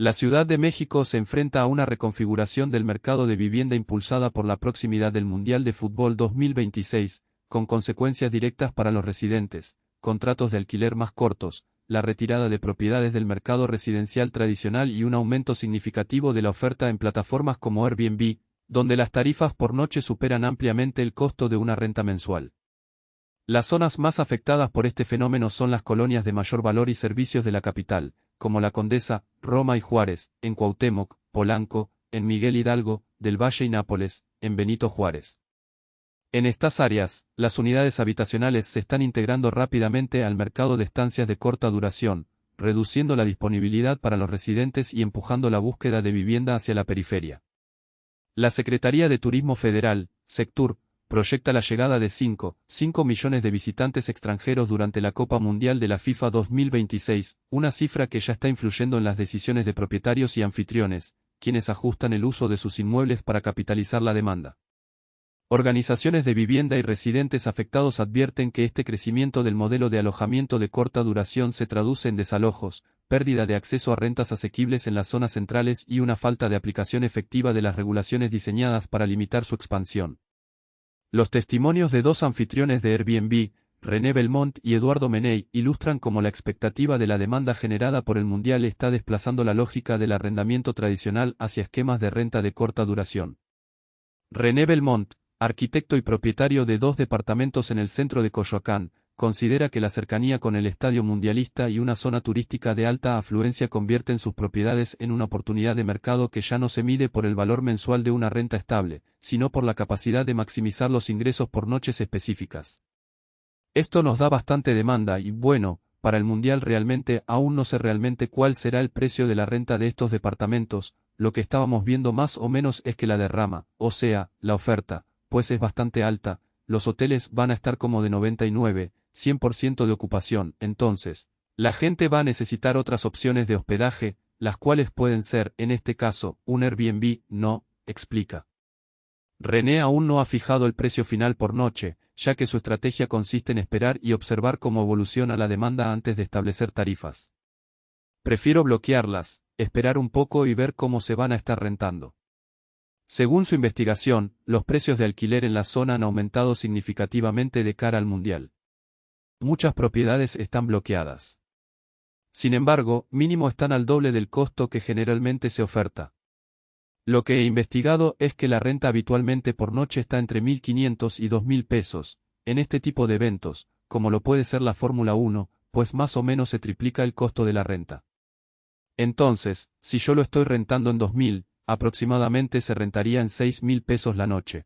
La Ciudad de México se enfrenta a una reconfiguración del mercado de vivienda impulsada por la proximidad del Mundial de Fútbol 2026, con consecuencias directas para los residentes, contratos de alquiler más cortos, la retirada de propiedades del mercado residencial tradicional y un aumento significativo de la oferta en plataformas como Airbnb, donde las tarifas por noche superan ampliamente el costo de una renta mensual. Las zonas más afectadas por este fenómeno son las colonias de mayor valor y servicios de la capital, como La Condesa, Roma y Juárez, en Cuauhtémoc, Polanco, en Miguel Hidalgo, del Valle y Nápoles, en Benito Juárez. En estas áreas, las unidades habitacionales se están integrando rápidamente al mercado de estancias de corta duración, reduciendo la disponibilidad para los residentes y empujando la búsqueda de vivienda hacia la periferia. La Secretaría de Turismo Federal, Sectur, proyecta la llegada de 5 millones de visitantes extranjeros durante la Copa Mundial de la FIFA 2026, una cifra que ya está influyendo en las decisiones de propietarios y anfitriones, quienes ajustan el uso de sus inmuebles para capitalizar la demanda. Organizaciones de vivienda y residentes afectados advierten que este crecimiento del modelo de alojamiento de corta duración se traduce en desalojos, pérdida de acceso a rentas asequibles en las zonas centrales y una falta de aplicación efectiva de las regulaciones diseñadas para limitar su expansión. Los testimonios de dos anfitriones de Airbnb, René Belmont y Eduardo Meney, ilustran cómo la expectativa de la demanda generada por el Mundial está desplazando la lógica del arrendamiento tradicional hacia esquemas de renta de corta duración. René Belmont, arquitecto y propietario de 2 departamentos en el centro de Coyoacán, considera que la cercanía con el estadio mundialista y una zona turística de alta afluencia convierten sus propiedades en una oportunidad de mercado que ya no se mide por el valor mensual de una renta estable, sino por la capacidad de maximizar los ingresos por noches específicas. Esto nos da bastante demanda y, bueno, para el Mundial realmente aún no sé realmente cuál será el precio de la renta de estos departamentos, lo que estábamos viendo más o menos es que la derrama, o sea, la oferta, pues es bastante alta, los hoteles van a estar como de 99, 100% de ocupación, entonces, la gente va a necesitar otras opciones de hospedaje, las cuales pueden ser, en este caso, un Airbnb, no, explica. René aún no ha fijado el precio final por noche, ya que su estrategia consiste en esperar y observar cómo evoluciona la demanda antes de establecer tarifas. Prefiero bloquearlas, esperar un poco y ver cómo se van a estar rentando. Según su investigación, los precios de alquiler en la zona han aumentado significativamente de cara al Mundial. Muchas propiedades están bloqueadas. Sin embargo, mínimo están al doble del costo que generalmente se oferta. Lo que he investigado es que la renta habitualmente por noche está entre 1.500 y 2.000 pesos, en este tipo de eventos, como lo puede ser la Fórmula 1, pues más o menos se triplica el costo de la renta. Entonces, si yo lo estoy rentando en 2.000, aproximadamente se rentaría en 6.000 pesos la noche.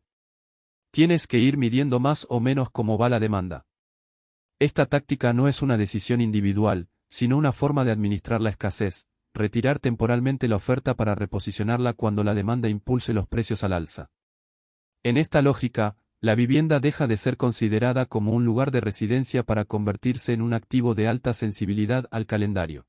Tienes que ir midiendo más o menos cómo va la demanda. Esta táctica no es una decisión individual, sino una forma de administrar la escasez, retirar temporalmente la oferta para reposicionarla cuando la demanda impulse los precios al alza. En esta lógica, la vivienda deja de ser considerada como un lugar de residencia para convertirse en un activo de alta sensibilidad al calendario.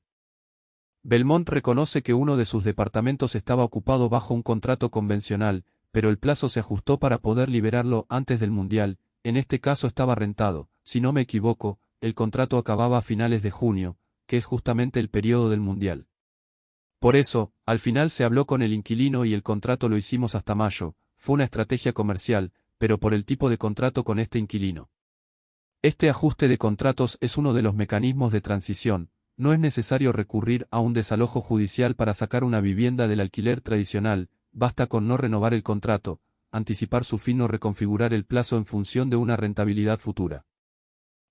Belmont reconoce que uno de sus departamentos estaba ocupado bajo un contrato convencional, pero el plazo se ajustó para poder liberarlo antes del Mundial, en este caso estaba rentado, si no me equivoco, el contrato acababa a finales de junio, que es justamente el periodo del Mundial. Por eso, al final se habló con el inquilino y el contrato lo hicimos hasta mayo, fue una estrategia comercial, pero por el tipo de contrato con este inquilino. Este ajuste de contratos es uno de los mecanismos de transición. No es necesario recurrir a un desalojo judicial para sacar una vivienda del alquiler tradicional, basta con no renovar el contrato, anticipar su fin o reconfigurar el plazo en función de una rentabilidad futura.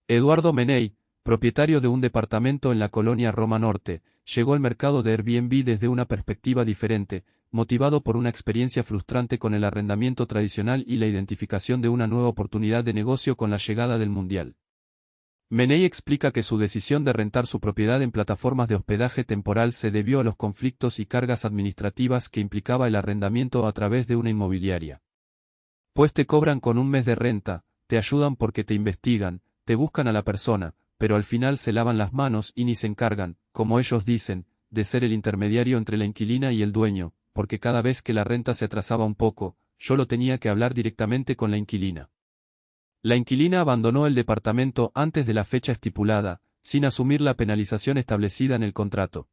Eduardo Meney, propietario de un departamento en la colonia Roma Norte, llegó al mercado de Airbnb desde una perspectiva diferente, motivado por una experiencia frustrante con el arrendamiento tradicional y la identificación de una nueva oportunidad de negocio con la llegada del Mundial. Meney explica que su decisión de rentar su propiedad en plataformas de hospedaje temporal se debió a los conflictos y cargas administrativas que implicaba el arrendamiento a través de una inmobiliaria. Pues te cobran con un mes de renta, te ayudan porque te investigan, te buscan a la persona, pero al final se lavan las manos y ni se encargan, como ellos dicen, de ser el intermediario entre la inquilina y el dueño, porque cada vez que la renta se atrasaba un poco, yo lo tenía que hablar directamente con la inquilina. La inquilina abandonó el departamento antes de la fecha estipulada, sin asumir la penalización establecida en el contrato.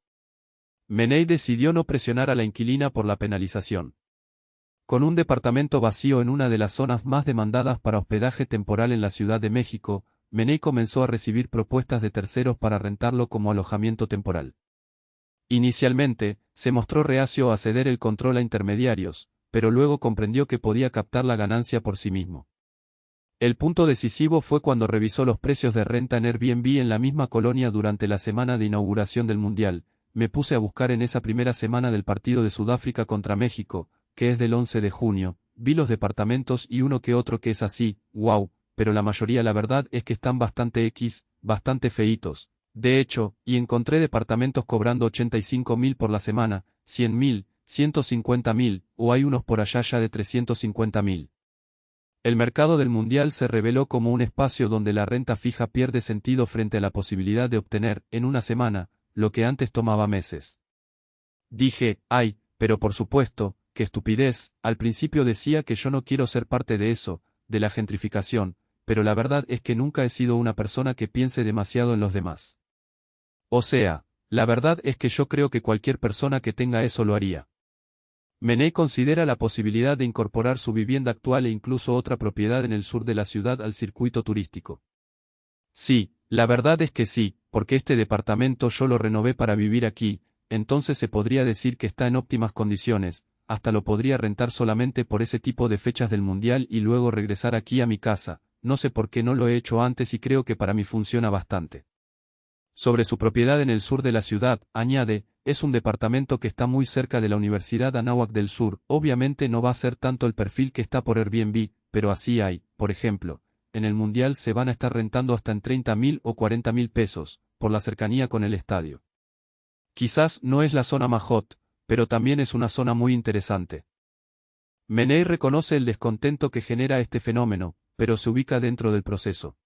Menei decidió no presionar a la inquilina por la penalización. Con un departamento vacío en una de las zonas más demandadas para hospedaje temporal en la Ciudad de México, Menei comenzó a recibir propuestas de terceros para rentarlo como alojamiento temporal. Inicialmente, se mostró reacio a ceder el control a intermediarios, pero luego comprendió que podía captar la ganancia por sí mismo. El punto decisivo fue cuando revisó los precios de renta en Airbnb en la misma colonia durante la semana de inauguración del Mundial. Me puse a buscar en esa primera semana del partido de Sudáfrica contra México, que es del 11 de junio, vi los departamentos y uno que otro que es así, wow, pero la mayoría la verdad es que están bastante feitos. De hecho, y encontré departamentos cobrando 85.000 por la semana, 100.000, 150.000, o hay unos por allá ya de 350.000. El mercado del Mundial se reveló como un espacio donde la renta fija pierde sentido frente a la posibilidad de obtener, en una semana, lo que antes tomaba meses. Dije, ay, pero por supuesto, qué estupidez, al principio decía que yo no quiero ser parte de eso, de la gentrificación, pero la verdad es que nunca he sido una persona que piense demasiado en los demás. O sea, la verdad es que yo creo que cualquier persona que tenga eso lo haría. Menei considera la posibilidad de incorporar su vivienda actual e incluso otra propiedad en el sur de la ciudad al circuito turístico. Sí, la verdad es que sí, porque este departamento yo lo renové para vivir aquí, entonces se podría decir que está en óptimas condiciones, hasta lo podría rentar solamente por ese tipo de fechas del Mundial y luego regresar aquí a mi casa, no sé por qué no lo he hecho antes y creo que para mí funciona bastante. Sobre su propiedad en el sur de la ciudad, añade, es un departamento que está muy cerca de la Universidad Anáhuac del Sur, obviamente no va a ser tanto el perfil que está por Airbnb, pero así hay, por ejemplo, en el Mundial se van a estar rentando hasta en 30.000 o 40.000 pesos, por la cercanía con el estadio. Quizás no es la zona más hot, pero también es una zona muy interesante. Menei reconoce el descontento que genera este fenómeno, pero se ubica dentro del proceso.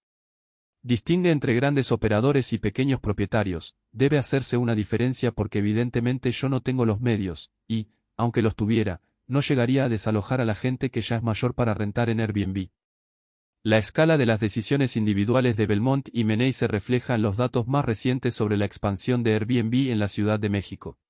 Distingue entre grandes operadores y pequeños propietarios, debe hacerse una diferencia porque evidentemente yo no tengo los medios, y, aunque los tuviera, no llegaría a desalojar a la gente que ya es mayor para rentar en Airbnb. La escala de las decisiones individuales de Belmont y Menei se refleja en los datos más recientes sobre la expansión de Airbnb en la Ciudad de México.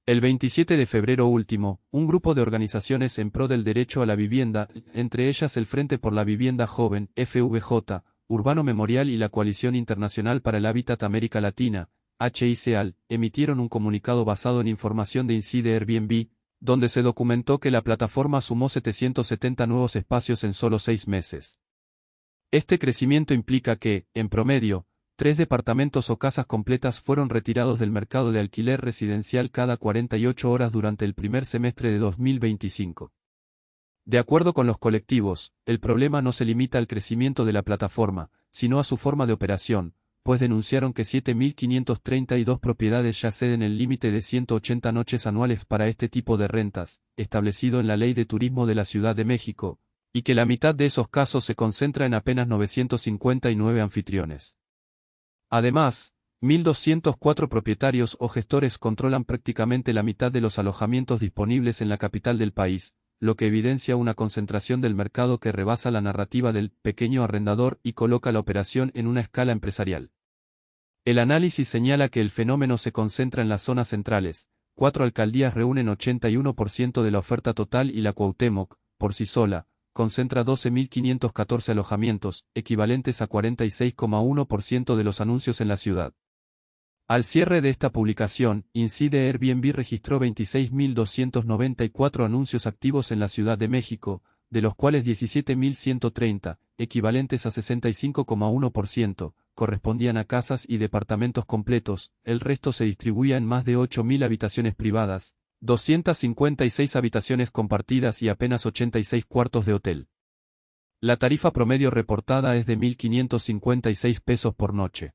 El 27 de febrero último, un grupo de organizaciones en pro del derecho a la vivienda, entre ellas el Frente por la Vivienda Joven, FVJ, Urbano Memorial y la Coalición Internacional para el Hábitat América Latina, HICAL, emitieron un comunicado basado en información de Inside Airbnb, donde se documentó que la plataforma sumó 770 nuevos espacios en solo 6 meses. Este crecimiento implica que, en promedio, 3 departamentos o casas completas fueron retirados del mercado de alquiler residencial cada 48 horas durante el primer semestre de 2025. De acuerdo con los colectivos, el problema no se limita al crecimiento de la plataforma, sino a su forma de operación, pues denunciaron que 7.532 propiedades ya ceden el límite de 180 noches anuales para este tipo de rentas, establecido en la Ley de Turismo de la Ciudad de México, y que la mitad de esos casos se concentra en apenas 959 anfitriones. Además, 1.204 propietarios o gestores controlan prácticamente la mitad de los alojamientos disponibles en la capital del país, lo que evidencia una concentración del mercado que rebasa la narrativa del pequeño arrendador y coloca la operación en una escala empresarial. El análisis señala que el fenómeno se concentra en las zonas centrales, 4 alcaldías reúnen 81% de la oferta total y la Cuauhtémoc, por sí sola, concentra 12.514 alojamientos, equivalentes a 46,1% de los anuncios en la ciudad. Al cierre de esta publicación, Inside Airbnb registró 26.294 anuncios activos en la Ciudad de México, de los cuales 17.130, equivalentes a 65,1%, correspondían a casas y departamentos completos, el resto se distribuía en más de 8.000 habitaciones privadas, 256 habitaciones compartidas y apenas 86 cuartos de hotel. La tarifa promedio reportada es de 1.556 pesos por noche.